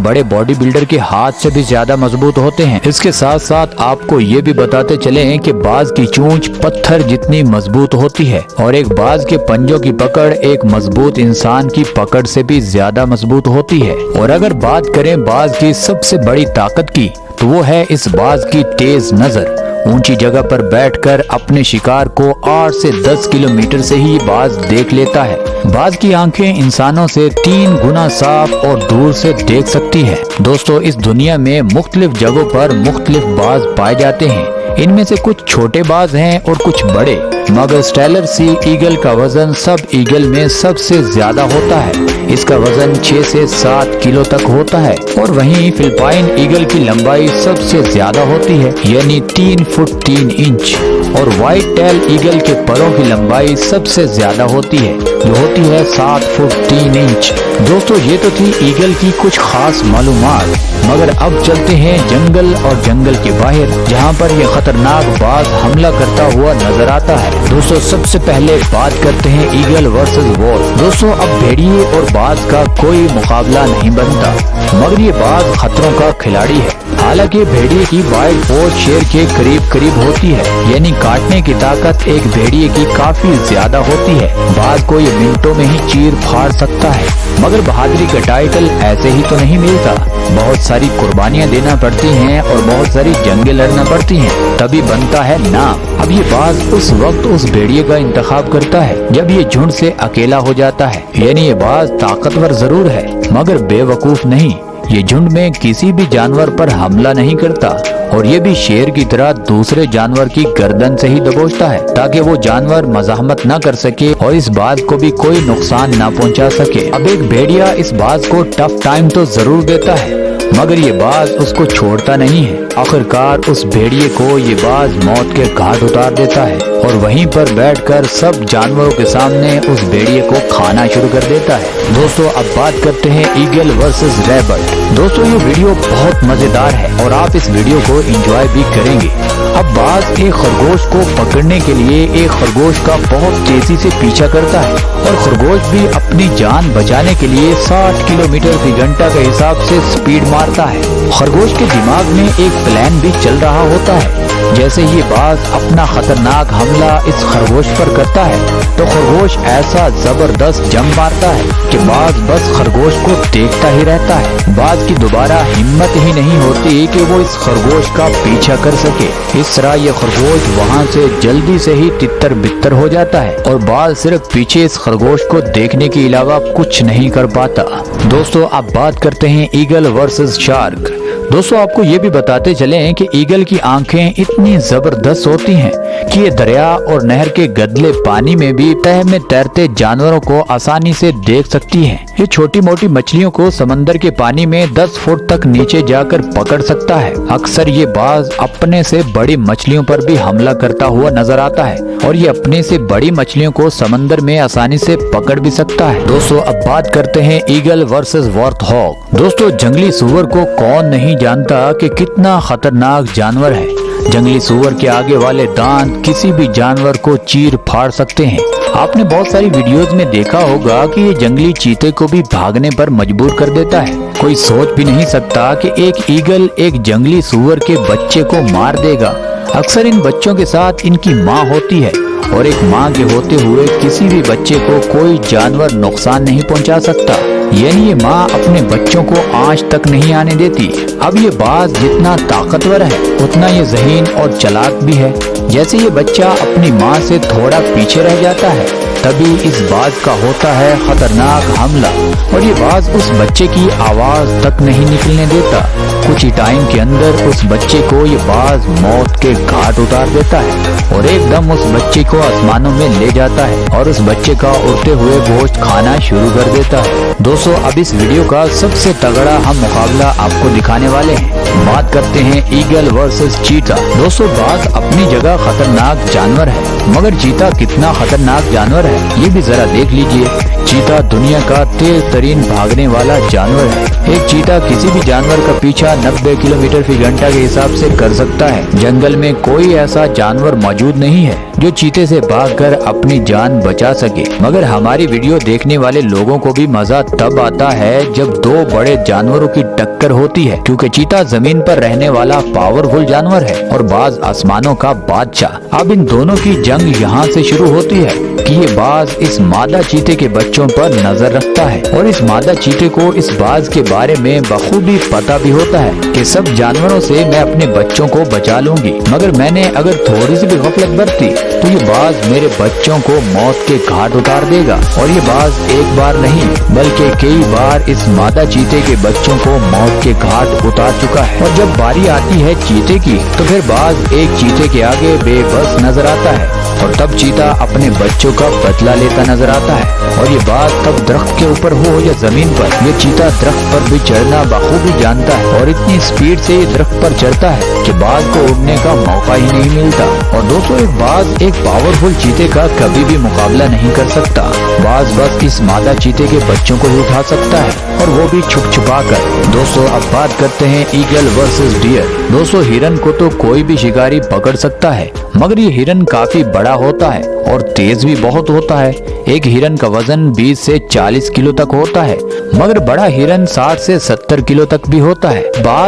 बड़े body builder के हाथ से भी ज्यादा मजबूत होते हैं। इसके साथ साथ आपको ये भी बताते चले कि बाज की चोंच पत्थर जितनी मजबूत होती है और एक बाज के पंजों की पकड़ एक मजबूत इंसान की पकड़ से भी ज्यादा मजबूत होती है। और अगर बात करें बाज की सबसे बड़ी ताकत की, तो वो है इस बाज की तेज नजर। ऊंची जगह पर बैठकर अपने शिकार को 8 से 10 किलोमीटर से ही बाज देख लेता है। बाज की आंखें इंसानों से 3 गुना साफ और दूर से देख सकती है। दोस्तों, इस दुनिया में मुख्तलिफ जगहों पर मुख्तलिफ बाज पाए जाते हैं। इनमें से कुछ छोटे बाज हैं और कुछ बड़े, मगर स्टेलर सी ईगल का वजन सब ईगल में सबसे ज्यादा होता है। इसका वजन 6 से 7 किलो तक होता है। और वहीं फिलिपाइन ईगल की लंबाई सबसे ज्यादा होती है, यानी 3 फुट 3 इंच। और व्हाइट टेल ईगल के परों की लंबाई सबसे ज्यादा होती है, जो होती है 7 फुट 3 इंच। दोस्तों, ये तो थी ईगल की कुछ खास मालूमात, मगर अब चलते हैं जंगल और जंगल के बाहर, जहाँ पर यह खतरनाक बाज हमला करता हुआ नजर आता है। दोस्तों, सबसे पहले बात करते हैं ईगल वर्सेस वॉल्फ। दोस्तों, अब भेड़िए और बाज का कोई मुकाबला नहीं बनता, मगर ये बाज खतरों का खिलाड़ी है। हालांकि भेड़िए की बाइट फोर्स शेर के करीब करीब होती है, यानी काटने की ताकत एक भेड़िए की काफी ज्यादा होती है। बाज को ये मिनटों में ही चीर फाड़ सकता है, मगर बहादुरी का टाइटल ऐसे ही तो नहीं मिलता। बहुत सारी कुर्बानियां देना पड़ती हैं और बहुत सारी जंगें लड़ना पड़ती हैं, तभी बनता है नाम। अब ये बाज उस वक्त उस भेड़िए का इंतखाब करता है जब ये झुंड से अकेला हो जाता है, यानी ये बाज ताकतवर जरूर है मगर बेवकूफ नहीं। ये झुंड में किसी भी जानवर पर हमला नहीं करता और ये भी शेर की तरह दूसरे जानवर की गर्दन से ही दबोचता है, ताकि वो जानवर मज़ाहमत न कर सके और इस बाज को भी कोई नुकसान न पहुंचा सके। अब एक भेड़िया इस बाज को टफ टाइम तो जरूर देता है, मगर ये बाज उसको छोड़ता नहीं है। आखिरकार उस भेड़िए को ये बाज मौत के घाट उतार देता है और वहीं पर बैठकर सब जानवरों के सामने उस भेड़िए को खाना शुरू कर देता है। दोस्तों, अब बात करते हैं ईगल वर्सेस रैबिट। दोस्तों, ये वीडियो बहुत मजेदार है और आप इस वीडियो को एंजॉय भी करेंगे। अब बाज एक खरगोश को पकड़ने के लिए एक खरगोश का बहुत तेजी से पीछा करता है और खरगोश भी अपनी जान बचाने के लिए 60 किलोमीटर फी घंटा के हिसाब से स्पीड मारता है। खरगोश के दिमाग में एक प्लान भी चल रहा होता है। जैसे ये बाज अपना खतरनाक हमला इस खरगोश पर करता है, तो खरगोश ऐसा जबरदस्त जंप मारता है कि बाज बस खरगोश को देखता ही रहता है। बाज की दोबारा हिम्मत ही नहीं होती कि वो इस खरगोश का पीछा कर सके। इस तरह ये खरगोश वहाँ से जल्दी से ही तितर बितर हो जाता है और बाज सिर्फ पीछे इस खरगोश को देखने के अलावा कुछ नहीं कर पाता। दोस्तों, अब बात करते हैं ईगल वर्सेस शार्क। दोस्तों, आपको ये भी बताते चले कि ईगल की आंखें इतनी जबरदस्त होती हैं कि ये दरिया और नहर के गदले पानी में भी तह में तैरते जानवरों को आसानी से देख सकती हैं। ये छोटी मोटी मछलियों को समंदर के पानी में 10 फुट तक नीचे जाकर पकड़ सकता है। अक्सर ये बाज अपने से बड़ी मछलियों पर भी हमला करता हुआ नजर आता है और ये अपने से बड़ी मछलियों को समंदर में आसानी से पकड़ भी सकता है। दोस्तों, अब बात करते हैं ईगल वर्सेस वॉर्थहॉग। दोस्तों, जंगली सूअर को कौन नहीं जानता कि कितना खतरनाक जानवर है। जंगली सूअर के आगे वाले दांत किसी भी जानवर को चीर फाड़ सकते हैं। आपने बहुत सारी वीडियोस में देखा होगा कि ये जंगली चीते को भी भागने पर मजबूर कर देता है। कोई सोच भी नहीं सकता कि एक ईगल एक जंगली सूअर के बच्चे को मार देगा। अक्सर इन बच्चों के साथ इनकी माँ होती है और एक माँ के होते हुए किसी भी बच्चे को कोई जानवर नुकसान नहीं पहुंचा सकता, यानी ये माँ अपने बच्चों को आंच तक नहीं आने देती। अब ये बाज जितना ताकतवर है उतना ये ज़हीन और चालाक भी है। जैसे ये बच्चा अपनी माँ से थोड़ा पीछे रह जाता है, तभी इस बाज का होता है खतरनाक हमला और ये बाज उस बच्चे की आवाज तक नहीं निकलने देता। कुछ ही टाइम के अंदर उस बच्चे को ये बाज मौत के घाट उतार देता है और एकदम उस बच्चे को आसमानों में ले जाता है और उस बच्चे का उड़ते हुए गोश्त खाना शुरू कर देता है। दोस्तों, अब इस वीडियो का सबसे तगड़ा हम मुकाबला आपको दिखाने वाले हैं। बात करते हैं ईगल वर्सेस चीता। दोस्तों, बाज अपनी जगह खतरनाक जानवर है, मगर चीता कितना खतरनाक जानवर है ये भी जरा देख लीजिए। चीता दुनिया का तेज तरीन भागने वाला जानवर है। एक चीता किसी भी जानवर का पीछा 90 किलोमीटर फी घंटा के हिसाब से कर सकता है। जंगल में कोई ऐसा जानवर मौजूद नहीं है जो चीते से भागकर अपनी जान बचा सके। मगर हमारी वीडियो देखने वाले लोगों को भी मजा तब आता है जब दो बड़े जानवरों की टक्कर होती है, क्योंकि चीता जमीन पर रहने वाला पावरफुल जानवर है और बाज आसमानों का बादशाह। अब इन दोनों की जंग यहाँ से शुरू होती है कि ये बाज इस मादा चीते के बच्चों पर नजर रखता है और इस मादा चीते को इस बाज के बारे में बखूबी पता भी होता है कि सब जानवरों से मैं अपने बच्चों को बचा लूंगी, मगर मैंने अगर थोड़ी सी भी गफलत बरती तो ये बाज मेरे बच्चों को मौत के घाट उतार देगा। और ये बाज एक बार नहीं बल्कि कई बार इस मादा चीते के बच्चों को मौत के घाट उतार चुका है। और जब बारी आती है चीते की तो फिर बाज एक चीते के आगे बेबस नजर आता है और तब चीता अपने बच्चों का बदला लेता नजर आता है। और ये बाज तब दरख्त के ऊपर हो या जमीन पर, ये चीता दरख्त पर भी चढ़ना बखूबी जानता है और इतनी स्पीड से ये दरख्त पर चढ़ता है कि बाज को उड़ने का मौका ही नहीं मिलता। और दोस्तों, एक बाज एक पावरफुल चीते का कभी भी मुकाबला नहीं कर सकता। बाज बस इस मादा चीते के बच्चों को ही उठा सकता है और वो भी छुप छुपा कर। दोस्तों, अब बात करते हैं ईगल वर्सेस डियर। दोस्तों, हिरन को तो कोई भी शिकारी पकड़ सकता है, मगर ये हिरन काफी बड़ा होता है और तेज भी बहुत होता है। एक हिरन का वजन 20 से 40 किलो तक होता है, मगर बड़ा हिरन 60 से 70 किलो तक भी होता है। बाज